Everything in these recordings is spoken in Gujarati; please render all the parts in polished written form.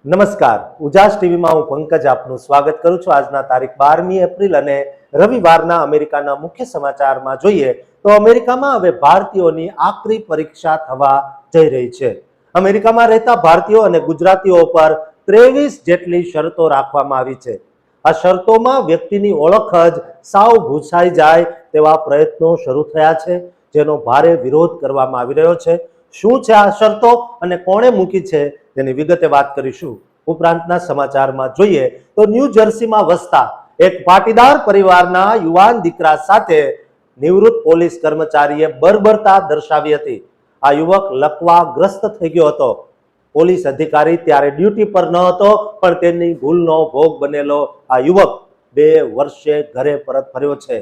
નમસ્કાર, ઉજાસ ટીવીમાં હું પંકજ આપનું સ્વાગત કરું છું। આજના તારીખ 12મી એપ્રિલ અને રવિવારના અમેરિકાના મુખ્ય સમાચારમાં જોઈએ તો અમેરિકામાં હવે ભારતીયોની આખરી પરીક્ષા થવા જઈ રહી છે। અમેરિકામાં રહેતા ભારતીયો અને ગુજરાતીઓ પર 23 જેટલી શરતો રાખવામાં આવી છે। આ શરતોમાં વ્યક્તિની ઓળખ જ સાવ ભૂસાઈ જાય તેવા પ્રયત્નો શરૂ થયા છે, જેનો ભારે વિરોધ કરવામાં આવી રહ્યો છે। શું છે આ શરતો અને કોણે મૂકી છે તેની વિગતે વાત કરીશું। ઉપરાંતના સમાચારમાં જોઈએ તો ન્યૂ જર્સીમાં વસતા એક પાટીદાર પરિવારના યુવાન દીકરા સાથે નિવૃત્ત પોલીસ કર્મચારીએ બર્બરતા દર્શાવી હતી। આ યુવક લકવાગ્રસ્ત થઈ ગયો હતો। પોલીસ અધિકારી ત્યારે ડ્યુટી પર ન હતો, પણ તેની ભૂલનો ભોગ બનેલો આ યુવક 2 વર્ષે ઘરે પરત ફર્યો છે।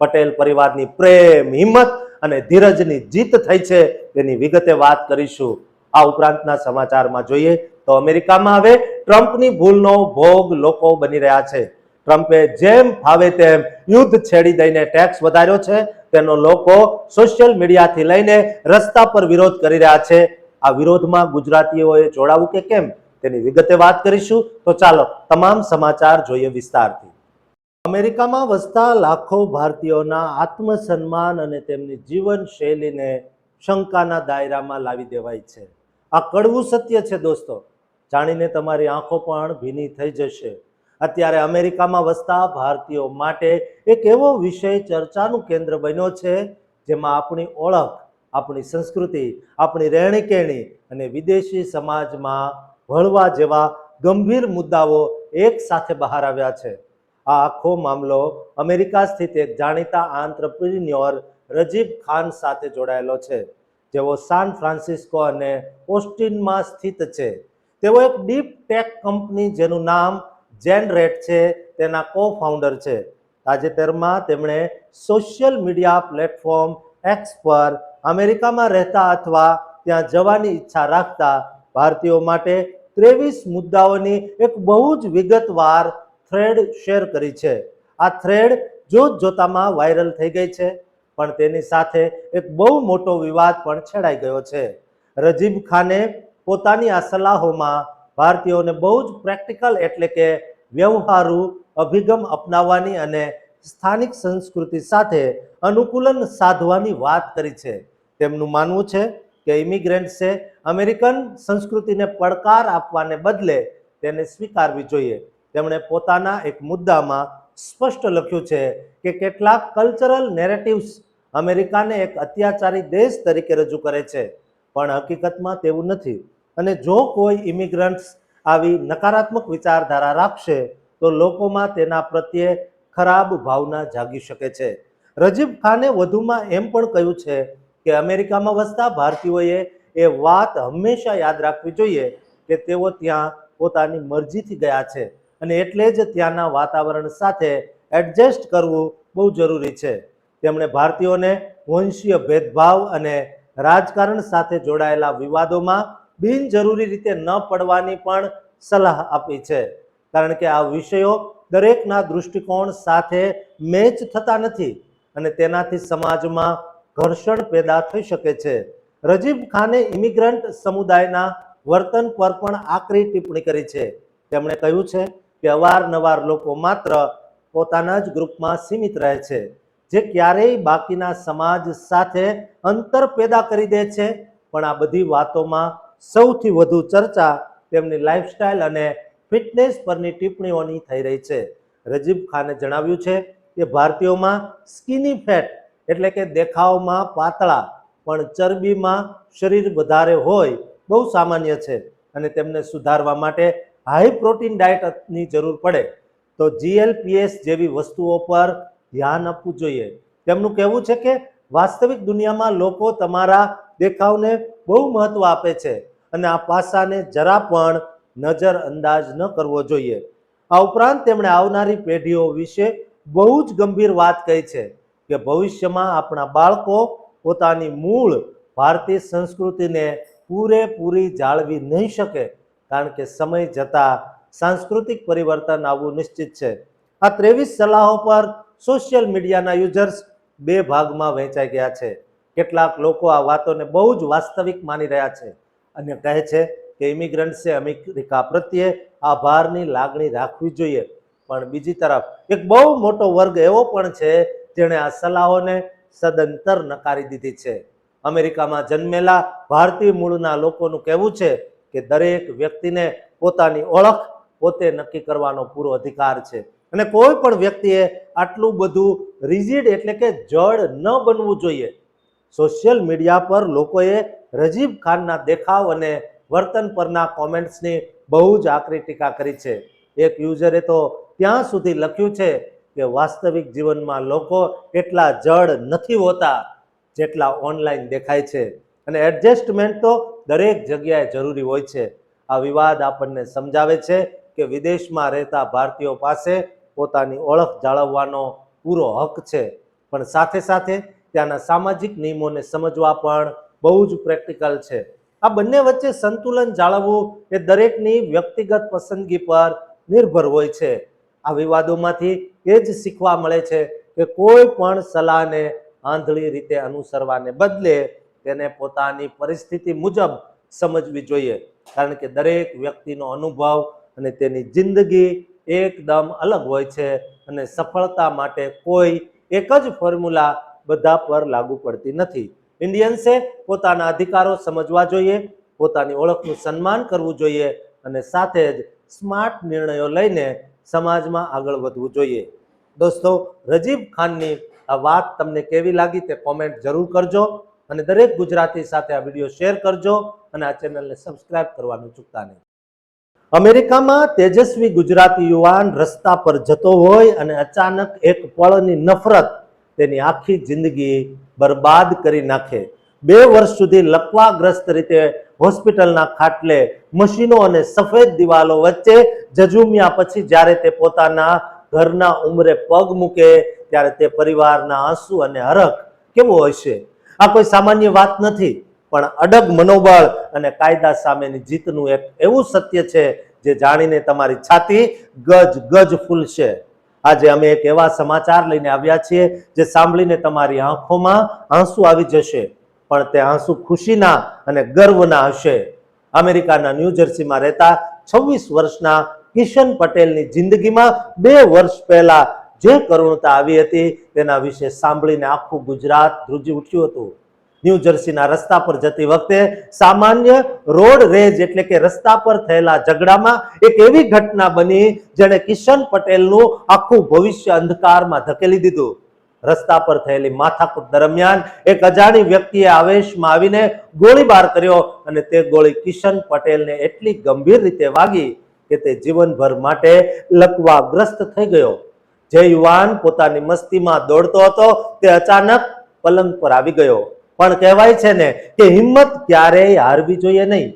પટેલ પરિવારની પ્રેમ, હિંમત અને ધીરજની જીત થઈ છે તેની વિગતે વાત કરીશું। આ ઉપરાંતના સમાચારમાં જોઈએ તો અમેરિકામાં હવે ટ્રમ્પની ભૂલનો ભોગ લોકો બની રહ્યા છે। ટ્રમ્પે જેમ ફાવે તેમ યુદ્ધ છેડી દઈને ટેક્સ વધાર્યો છે, તેનો લોકો સોશિયલ મીડિયાથી લઈને રસ્તા પર વિરોધ કરી રહ્યા છે। આ વિરોધમાં ગુજરાતીઓએ જોડાવું કે કેમ તેની વિગતે વાત કરીશું। તો ચાલો તમામ સમાચાર જોઈએ વિસ્તારથી। અમેરિકામાં વસતા લાખો ભારતીયોના આત્મસન્માન અને તેમની જીવનશૈલીને શંકાના દાયરામાં લાવી દેવાય છે। આ કડવું સત્ય છે દોસ્તો, જાણીને તમારી આંખો પણ ભીની થઈ જશે। અત્યારે અમેરિકામાં વસતા ભારતીયો માટે એક એવો વિષય ચર્ચાનું કેન્દ્ર બન્યો છે, જેમાં આપણી ઓળખ, આપણી સંસ્કૃતિ, આપણી રહેણીકહેણી અને વિદેશી સમાજમાં ભળવા જેવા ગંભીર મુદ્દાઓ એક સાથે બહાર આવ્યા છે। આ આખો મામલો અમેરિકા સ્થિત એક જાણીતા આંત્રપ્રિન્યોર રજીબ ખાન સાથે જોડાયેલો છે, જેઓ સાન ફ્રાન્સિસ્કો અને ઓસ્ટિનમાં સ્થિત છે। તેઓ એક ડીપ ટેક કંપની જેનું નામ જેનરેટ છે તેના કો ફાઉન્ડર છે। તાજેતરમાં તેમણે સોશિયલ મીડિયા પ્લેટફોર્મ એક્સ પર અમેરિકામાં રહેતા અથવા ત્યાં જવાની ઈચ્છા રાખતા ભારતીયો માટે 23 મુદ્દાઓની એક બહુ જ વિગતવાર થ્રેડ શેર કરી છે। આ થ્રેડ જોતજોતામાં વાયરલ થઈ ગઈ છે, પણ તેની સાથે એક બહુ મોટો વિવાદ પણ છેડાઈ ગયો છે। રજીબ ખાને પોતાની આ સલાહોમાં ભારતીયોને બહુ જ પ્રેક્ટિકલ એટલે કે વ્યવહારુ અભિગમ અપનાવવાની અને સ્થાનિક સંસ્કૃતિ સાથે અનુકૂલન સાધવાની વાત કરી છે। તેમનું માનવું છે કે ઇમિગ્રન્ટ્સે અમેરિકન સંસ્કૃતિને પડકાર આપવાને બદલે તેને સ્વીકારવી જોઈએ। તેમણે પોતાના એક મુદ્દામાં સ્પષ્ટ લખ્યું છે કે કેટલાક કલ્ચરલ નેરેટિવ્સ અમેરિકાને એક અત્યાચારી દેશ તરીકે રજૂ કરે છે, પણ હકીકતમાં તેવું નથી। અને જો કોઈ ઇમિગ્રન્ટ્સ આવી નકારાત્મક વિચારધારા રાખશે તો લોકોમાં તેના પ્રત્યે ખરાબ ભાવના જાગી શકે છે। રજીબ ખાને વધુમાં એમ પણ કહ્યું છે કે અમેરિકામાં વસતા ભારતીયોએ એ વાત હંમેશા યાદ રાખવી જોઈએ કે તેઓ ત્યાં પોતાની મરજીથી ગયા છે, અને એટલે જ ત્યાંના વાતાવરણ સાથે એડજસ્ટ કરવું બહુ જરૂરી છે। તેમણે ભારતીયોને વંશીય ભેદભાવ અને રાજકારણ સાથે જોડાયેલા વિવાદોમાં બિનજરૂરી રીતે ન પડવાની પણ સલાહ આપી છે, કારણ કે આ વિષયો દરેકના દૃષ્ટિકોણ સાથે મેચ થતા નથી અને તેનાથી સમાજમાં ઘર્ષણ પેદા થઈ શકે છે। રજીબ ખાને ઇમિગ્રન્ટ સમુદાયના વર્તન પર પણ આકરી ટિપ્પણી કરી છે। તેમણે કહ્યું છે કે અવારનવાર લોકો માત્ર પોતાના જ ગ્રુપમાં સીમિત રહે છે, જે ક્યારેય બાકીના સમાજ સાથે અંતર પેદા કરી દે છે। પણ આ બધી વાતોમાં સૌથી વધુ ચર્ચા તેમની લાઇફસ્ટાઇલ અને ફિટનેસ પરની ટિપ્પણીઓની થઈ રહી છે। રજીબ ખાને જણાવ્યું છે કે ભારતીયોમાં સ્કિની ફેટ એટલે કે દેખાવમાં પાતળા પણ ચરબીમાં શરીર વધારે હોય બહુ સામાન્ય છે, અને તેમને સુધારવા માટે હાઈ પ્રોટીન ડાયટની જરૂર પડે તો જીએલપીએસ જેવી વસ્તુઓ પર ધ્યાન આપવું જોઈએ। તેમનું કહેવું છે કે વાસ્તવિક દુનિયામાં લોકો તમારા દેખાવને બહુ મહત્વ આપે છે, અને આ પાસાને જરા પણ નજરઅંદાજ ન કરવો જોઈએ। આ ઉપરાંત તેમણે આવનારી પેઢીઓ વિશે બહુ જ ગંભીર વાત કહી છે કે ભવિષ્યમાં આપણા બાળકો પોતાની મૂળ ભારતીય સંસ્કૃતિને પૂરેપૂરી જાળવી નહીં શકે, કારણ કે સમય જતાં સાંસ્કૃતિક પરિવર્તન આવવું નિશ્ચિત છે। આ 23 સલાહો પર સોશિયલ મીડિયાના યુઝર્સ 2 ભાગમાં વહેંચાઈ ગયા છે। કેટલાક લોકો આ વાતોને બહુ જ વાસ્તવિક માની રહ્યા છે અને કહે છે કે ઇમિગ્રન્ટ્સે અમેરિકા પ્રત્યે આભારની લાગણી રાખવી જોઈએ, પણ બીજી તરફ એક બહુ મોટો વર્ગ એવો પણ છે જેણે આ સલાહોને સદંતર નકારી દીધી છે. અમેરિકામાં જન્મેલા ભારતીય મૂળના લોકોનું કહેવું છે કે દરેક વ્યક્તિને પોતાની ઓળખ પોતે નક્કી કરવાનો પૂરો અધિકાર છે અને કોઈ પણ વ્યક્તિએ આટલું બધું રિજિડ એટલે કે જડ ન બનવું જોઈએ. સોશિયલ મીડિયા પર લોકોએ રજીબ ખાનના દેખાવ અને વર્તન પરના કોમેન્ટ્સની બહુ જ આકરી ટીકા કરી છે. એક યુઝરે તો ત્યાં સુધી લખ્યું છે કે વાસ્તવિક જીવનમાં લોકો એટલા જડ નથી હોતા જેટલા ઓનલાઈન દેખાય છે અને એડજસ્ટમેન્ટ તો દરેક જગ્યાએ જરૂરી હોય છે. આ વિવાદ આપણને સમજાવે છે કે વિદેશમાં રહેતા ભારતીયો પાસે પોતાની ઓળખ જાળવવાનો પૂરો હક છે, પણ સાથે સાથે ત્યાંના સામાજિક નિયમોને સમજવા પણ બહુ જ પ્રેક્ટિકલ છે. આ બંને વચ્ચે સંતુલન જાળવવું એ દરેકની વ્યક્તિગત પસંદગી પર નિર્ભર હોય છે. આ વિવાદોમાંથી એ જ શીખવા મળે છે કે કોઈ પણ સલાહને આંધળી રીતે અનુસરવાને બદલે તેને પોતાની પરિસ્થિતિ મુજબ સમજવી જોઈએ, કારણ કે દરેક વ્યક્તિનો અનુભવ અને તેની જિંદગી એકદમ અલગ હોય છે અને સફળતા માટે કોઈ એક જ ફોર્મ્યુલા બધા પર લાગુ પડતી નથી. ઇન્ડિયન્સે પોતાના અધિકારો સમજવા જોઈએ, પોતાની ઓળખનું સન્માન કરવું જોઈએ અને સાથે જ સ્માર્ટ નિર્ણયો લઈને સમાજમાં આગળ વધવું જોઈએ. દોસ્તો, રજીબ ખાનની આ વાત તમને કેવી લાગી તે કોમેન્ટ જરૂર કરજો અને દરેક ગુજરાતી સાથે આ વિડીયો શેર કરજો અને આ ચેનલને સબસ્ક્રાઇબ કરવાનું ચૂકતા નહીં. અમેરિકામાં તેજસ્વી ગુજરાતી યુવાન રસ્તા પર જતો હોય અને અચાનક એક પળની નફરત તેની આખી જિંદગી બરબાદ કરી નાખે. 2 વર્ષ સુધી લકવાગ્રસ્ત રીતે હોસ્પિટલના ખાટલે મશીનો અને સફેદ દિવાલો વચ્ચે ઝઝૂમ્યા પછી જ્યારે તે પોતાના ઘરના ઉંબરે પગ મૂકે ત્યારે તે પરિવારના આંસુ અને હરખ કેવો હશે. આ કોઈ સામાન્ય વાત નથી, પણ અડગ મનોબળ અને કાયદા સામેની જીતનું એક એવું સત્ય છે જે જાણીને તમારી છાતી ગજ ગજ ફૂલશે. આજે અમે એક એવા સમાચાર લઈને આવ્યા છીએ જે સાંભળીને તમારી આંખોમાં આંસુ આવી જશે, પણ તે આંસુ ખુશીના અને ગર્વના હશે. અમેરિકાના ન્યૂજર્સીમાં રહેતા 26 વર્ષના કિશન પટેલની જિંદગીમાં 2 વર્ષ પહેલા જે કરુણતા આવી હતી તેના વિશે સાંભળીને આખું ગુજરાત ધ્રુજી ઉઠ્યું હતું. ન્યૂજર્સીના રસ્તા પર જતી વખતે સામાન્ય રોડ રેજ એટલે કે રસ્તા પર થયેલા ઝઘડામાં એક એવી ઘટના બની જેણે કિશન પટેલનું આખું ભવિષ્ય અંધકારમાં ધકેલી દીધું. રસ્તા પર થયેલી માથાકૂટ દરમિયાન એક અજાણી વ્યક્તિએ આવેશમાં આવીને ગોળીબાર કર્યો અને તે ગોળી કિશન પટેલને એટલી ગંભીર રીતે વાગી કે તે જીવનભર માટે લકવાગ્રસ્ત થઈ ગયો. જે યુવાન પોતાની મસ્તીમાં દોડતો હતો તે અચાનક પલંગ પર આવી ગયો. પણ કહેવાય છે ને કે હિંમત ક્યારેય હારવી જોઈએ નહીં.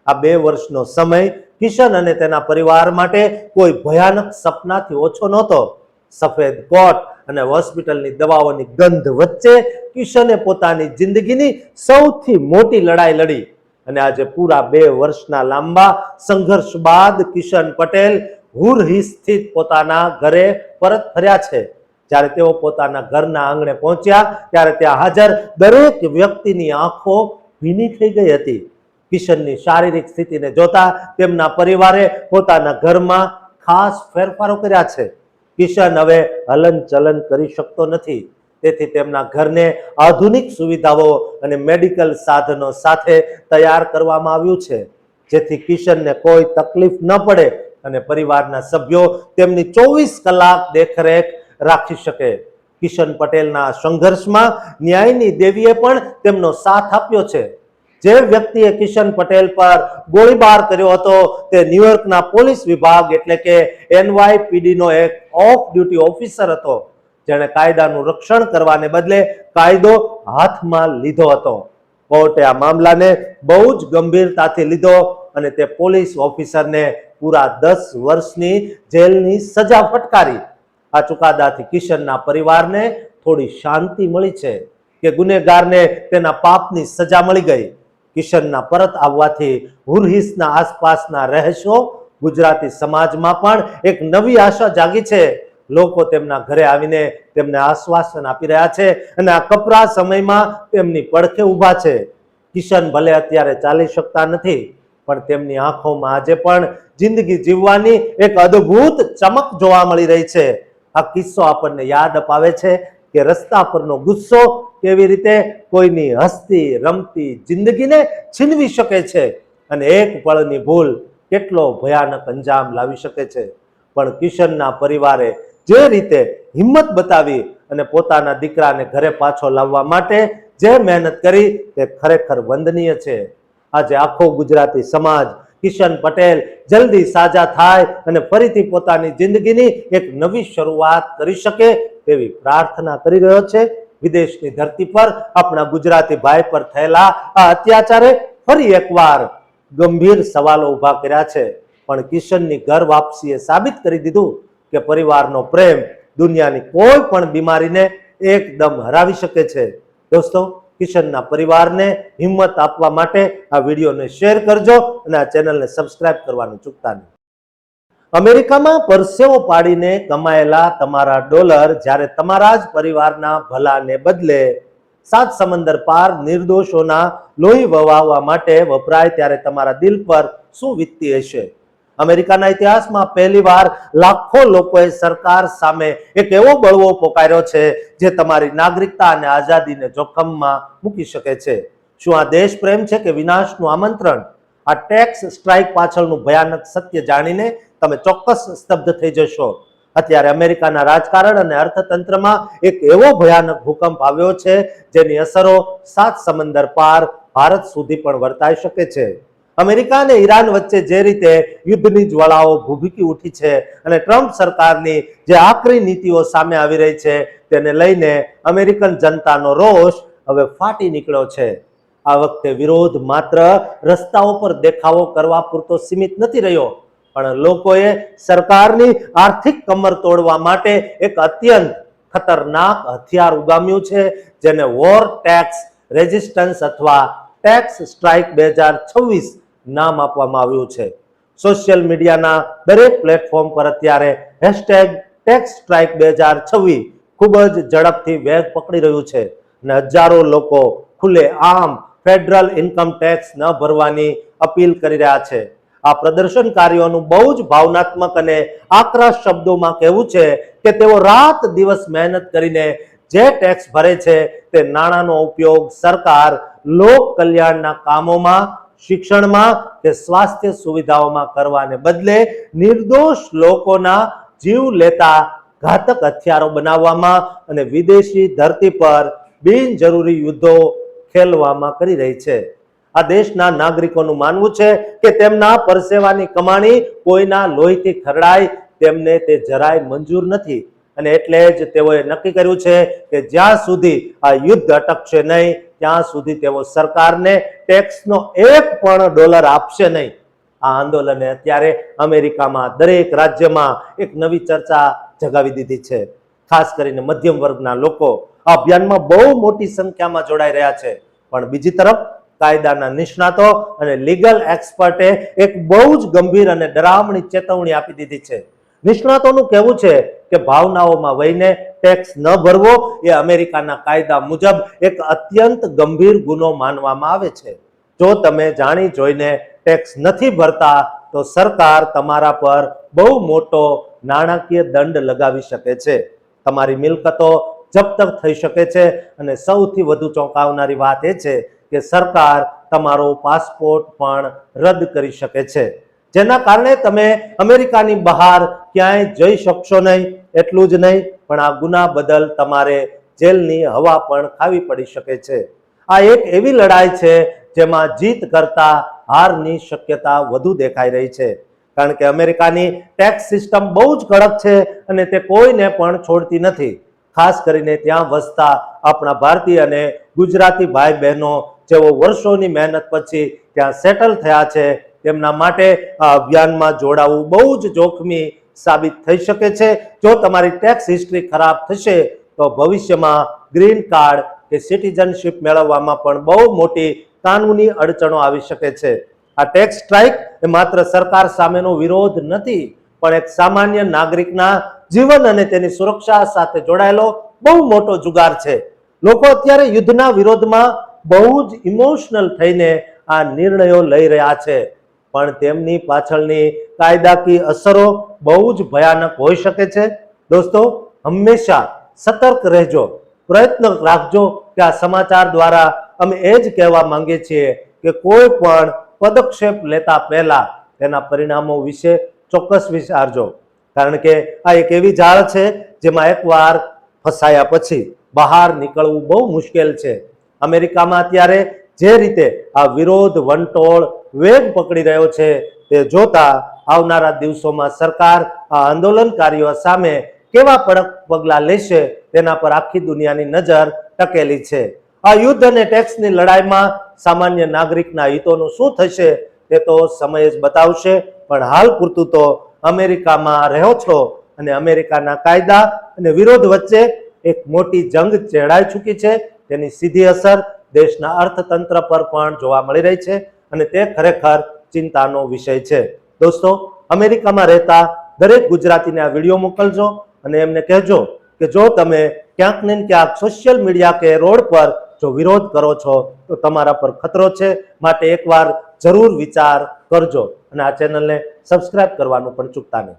આ 2 વર્ષનો સમય કિશન અને તેના પરિવાર માટે કોઈ ભયાનક સપનાથી ઓછો નહોતો. સફેદ કોટ અને હોસ્પિટલની દવાઓની ગંધ વચ્ચે કિશને પોતાની જિંદગીની સૌથી મોટી લડાઈ લડી અને આજે પૂરા 2 વર્ષના લાંબા સંઘર્ષ બાદ કિશન પટેલ હુરહી સ્થિત પોતાના ઘરે પરત ફર્યા છે. જ્યારે તેઓ પોતાના ઘરના આંગણે પહોંચ્યા ત્યારે ત્યાં હાજર દરેક વ્યક્તિની આંખો ભીની થઈ ગઈ હતી. કિશનની શારીરિક સ્થિતિને જોતા તેમના પરિવારે પોતાના ઘરમાં ખાસ ફેરફારો કર્યા છે. કિશન હવે હલનચલન કરી શકતો નથી, તેથી તેમના ઘરને આધુનિક સુવિધાઓ અને મેડિકલ સાધનો સાથે તૈયાર કરવામાં આવ્યું છે, જેથી કિશનને કોઈ તકલીફ ન પડે અને પરિવારના સભ્યો તેમની 24 કલાક દેખરેખ રાખી શકે. કિશન પટેલના સંઘર્ષમાં ન્યાયની દેવીએ પણ તેમનો સાથ આપ્યો છે. જે વ્યક્તિએ કિશન પટેલ પર ગોળીબાર કર્યો હતો તે ન્યુયોર્કના પોલીસ વિભાગ એટલે કે NYPD નો એક ઓફ ડ્યુટી ઓફિસર હતો, જેણે કાયદાનું રક્ષણ કરવાને બદલે કાયદો હાથમાં લીધો હતો. કોર્ટે આ મામલાને બહુ જ ગંભીરતાથી લીધો અને તે પોલીસ ઓફિસરને પૂરા 10 વર્ષની જેલની સજા ફટકારી. આ ચુકાદાથી કિશનના પરિવારને થોડી શાંતિ મળી છે કે ગુનેગારને તેના પાપની સજા મળી ગઈ. કિશનના પરત આવવાથી હુરહિસના આસપાસના રહેશો ગુજરાતી સમાજમાં પણ એક નવી આશા જાગી છે. લોકો તેમના ઘરે આવીને તેમને આશ્વાસન આપી રહ્યા છે અને આ કપરા સમયમાં તેમની પડખે ઊભા છે. કિશન ભલે અત્યારે ચાલી શકતા નથી, પણ તેમની આંખોમાં આજે પણ જિંદગી જીવવાની એક અદ્ભુત ચમક જોવા મળી રહી છે. આ કિસ્સો આપણને યાદ અપાવે છે કે રસ્તા પરનો ગુસ્સો કેવી રીતે કોઈની હસતી રમતી જિંદગીને છીનવી શકે છે અને એક પળની ભૂલ કેટલો ભયાનક અંજામ લાવી શકે છે. પણ કિશનના પરિવારે જે રીતે હિંમત બતાવી અને પોતાના દીકરાને ઘરે પાછો લાવવા માટે જે મહેનત કરી તે ખરેખર વંદનીય છે. આજે આખો ગુજરાતી સમાજ કિશન પટેલ જલ્દી સાજા થાય અને ફરીથી પોતાની જિંદગીની એક નવી શરૂઆત કરી શકે તેવી પ્રાર્થના કરી રહ્યો છે. વિદેશની ધરતી પર આપણા ગુજરાતી ભાઈ પર થયેલા આ અત્યાચારે ફરી એકવાર ગંભીર સવાલો ઉભા કર્યા છે. પણ કિશનની ઘર વાપસીએ સાબિત કરી દીધું કે પરિવારનો પ્રેમ દુનિયાની કોઈ પણ બીમારીને એકદમ હરાવી શકે છે. દોસ્તો, કિશનના પરિવારને હિંમત આપવા માટે આ વિડીયોને શેર કરજો અને આ ચેનલને સબસ્ક્રાઇબ કરવાનું ચૂકતા નહીં. અમેરિકામાં પરસેવો પાડીને કમાયેલા તમારા ડોલર જ્યારે તમારા જ પરિવારના ભલાને બદલે સાત સમંદર પાર નિર્દોષોના લોહી વહાવવા માટે વપરાય ત્યારે તમારા દિલ પર શું વીતતી હશે? અમેરિકાના ઇતિહાસમાં પહેલીવાર લાખો લોકોએ સરકાર સામે એક એવો બળવો પોકાર્યો છે જે તમારી નાગરિકતા અને આઝાદીને જોખમમાં મૂકી શકે છે. શું આ દેશ પ્રેમ છે કે વિનાશનું આમંત્રણ? આ ટેક્સ સ્ટ્રાઇક પાછળનું ભયાનક સત્ય જાણીને તમે ચોક્કસ સ્તબ્ધ થઈ જશો. અત્યારે અમેરિકાના રાજકારણ અને અર્થતંત્રમાં એક એવો ભયાનક ભૂકંપ આવ્યો છે જેની અસરો સાત સમંદર પાર ભારત સુધી પણ વર્તાઈ શકે છે. અમેરિકા અને ઈરાન વચ્ચે જે રીતે યુદ્ધની જ્વાળાઓ ભૂભૂકી ઉઠી છે અને ટ્રમ્પ સરકારની જે આકરી નીતિઓ સામે આવી રહી છે તેને લઈને અમેરિકન જનતાનો રોષ હવે ફાટી નીકળ્યો છે. આ વખતે વિરોધ માત્ર રસ્તાઓ પર દેખાવો કરવા પૂરતો સીમિત નથી રહ્યો, પણ લોકોએ સરકારની આર્થિક કમર તોડવા માટે એક અત્યંત ખતરનાક હથિયાર ઉગામ્યું છે જેને વોર ટેક્સ રેઝિસ્ટન્સ અથવા ટેક્સ સ્ટ્રાઇક 2026 નામ આપવામાં આવ્યું છે. સોશિયલ મીડિયાના દરેક પ્લેટફોર્મ પર અત્યારે હેશટેગ ટેક્સ સ્ટ્રાઇક 2026 ખૂબ જ ઝડપથી વેગ પકડી રહ્યું છે અને હજારો લોકો ખુલ્લે આમ ફેડરલ ઇન્કમ ટેક્સ ન ભરવાની અપીલ કરી રહ્યા છે. આ પ્રદર્શનકારીઓનું બહુ જ ભાવનાત્મક અને આકરા શબ્દોમાં કહેવું છે કે તેઓ રાત દિવસ મહેનત કરીને જે ટેક્સ ભરે છે તે નાણાંનો ઉપયોગ સરકાર લોક કલ્યાણના કામોમાં, શિક્ષણમાં કે સ્વાસ્થ્ય સુવિધાઓમાં કરવાને બદલે નિર્દોષ લોકોના જીવ લેતા ઘાતક હથિયારો બનાવવામાં અને વિદેશી ધરતી પર બિનજરૂરી યુદ્ધો ખેલવામાં કરી રહી છે. આ દેશના નાગરિકોનું માનવું છે કે તેમના પરસેવાની કમાણી કોઈના લોહીથી ખરડાય તેમને તે જરાય મંજૂર નથી અને એટલે જ તેઓએ નક્કી કર્યું છે કે જ્યાં સુધી આ યુદ્ધ અટકશે નહીં ત્યાં સુધી તેઓ સરકારને ટેક્સનો એક પણ ડોલર આપશે નહીં. આ આંદોલને અત્યારે અમેરિકામાં દરેક રાજ્યમાં એક નવી ચર્ચા જગાવી દીધી છે. ખાસ કરીને મધ્યમ વર્ગના લોકો આ અભિયાનમાં બહુ મોટી સંખ્યામાં જોડાઈ રહ્યા છે. પણ બીજી તરફ કાયદાના નિષ્ણાતો અને લીગલ એક્સપર્ટે એક બહુ જ ગંભીર અને ડરામણી ચેતવણી આપી દીધી છે. નિષ્ણાતોનું કહેવું છે કે ભાવનાઓમાં વહીને ટેક્સ ન ભરવો એ અમેરિકાના કાયદા મુજબ એક અત્યંત ગંભીર ગુનો માનવામાં આવે છે. જો તમે જાણી જોઈને ટેક્સ નથી ભરતા તો સરકાર તમારા પર બહુ મોટો નાણાકીય દંડ લગાવી શકે છે. તમારી મિલકતો જપ્ત થઈ શકે છે અને સૌથી વધુ ચોંકાવનારી વાત એ છે કે સરકાર તમારો પાસપોર્ટ પણ રદ કરી શકે છે, જેના કારણે તમે અમેરિકાની બહાર ક્યાંય જઈ શકશો નહીં. એટલું જ નહીં પણ આ ગુના બદલ તમારે જેલની હવા પણ ખાવી પડી શકે છે. આ એક એવી લડાઈ છે જેમાં જીત કરતા હારની શક્યતા વધુ દેખાઈ રહી છે, કારણ કે અમેરિકાની ટેક્સ સિસ્ટમ બહુ જ કડક છે અને તે કોઈને પણ છોડતી નથી. ખાસ કરીને ત્યાં વસતા આપણા ભારતીય અને ગુજરાતી ભાઈ બહેનો જેઓ વર્ષોની મહેનત પછી ત્યાં સેટલ થયા છે તેમના માટે આ અભિયાનમાં જોડાવું બહુ જ જોખમી સાબિત થઈ શકે છે. જો તમારી ટેક્સ હિસ્ટ્રી ખરાબ થશે તો ભવિષ્યમાં ગ્રીન કાર્ડ કે સિટીઝનશીપ મેળવવામાં પણ બહુ મોટી કાનૂની અડચણો આવી શકે છે. આ ટેક્સ સ્ટ્રાઇક એ માત્ર સરકાર સામેનો વિરોધ નથી, પણ એક સામાન્ય નાગરિકના જીવન અને તેની સુરક્ષા સાથે જોડાયેલો બહુ મોટો જુગાર છે. લોકો અત્યારે યુદ્ધના વિરોધમાં બહુ જ ઇમોશનલ થઈને આ નિર્ણયો લઈ રહ્યા છે. પણ તેમની પાછળની કાયદાકીય અસરો બહુ જ ભયાનક હોઈ શકે છે. દોસ્તો, હંમેશા સતર્ક રહેજો, પ્રયત્ન રાખજો કે આ સમાચાર દ્વારા અમે એ જ કહેવા માંગીએ છીએ કે કોઈ પણ પદક્ષેપ લેતા પહેલા તેના પરિણામો વિશે ચોક્કસ વિચારજો, કારણ કે આ એક એવી જાળ છે જેમાં એકવાર ફસાયા પછી બહાર નીકળવું બહુ મુશ્કેલ છે. અમેરિકામાં અત્યારે જે રીતે આ વિરોધ વંટોળ વેગ પકડી રહ્યો છે તે જોતા આવનારા દિવસોમાં સરકાર આ આંદોલનકારીઓ સામે કેવા કડક પગલાં લેશે તેના પર આખી દુનિયાની નજર ટકેલી છે. આ યુદ્ધ અને ટેક્સની લડાઈમાં સામાન્ય નાગરિકના હિતોનું શું થશે તે તો સમય જ બતાવશે, પણ હાલ પૂરતું તો અમેરિકામાં રહ્યો છો અને અમેરિકાના કાયદા અને વિરોધ વચ્ચે એક મોટી જંગ છેડાઈ ચૂકી છે. તેની સીધી અસર દેશના અર્થતંત્ર પર પણ જોવા મળી રહી છે અને તે ખરેખર ચિંતાનો વિષય છે. દોસ્તો, અમેરિકામાં રહેતા દરેક ગુજરાતીને આ વિડીયો મોકલજો અને એમને કહેજો કે જો તમે ક્યાંક ને ક્યાંક સોશિયલ મીડિયા કે રોડ પર જો વિરોધ કરો છો તો તમારા પર ખતરો છે, માટે એકવાર જરૂર વિચાર કરજો અને આ ચેનલને સબસ્ક્રાઇબ કરવાનું પણ ચૂકતા નહીં.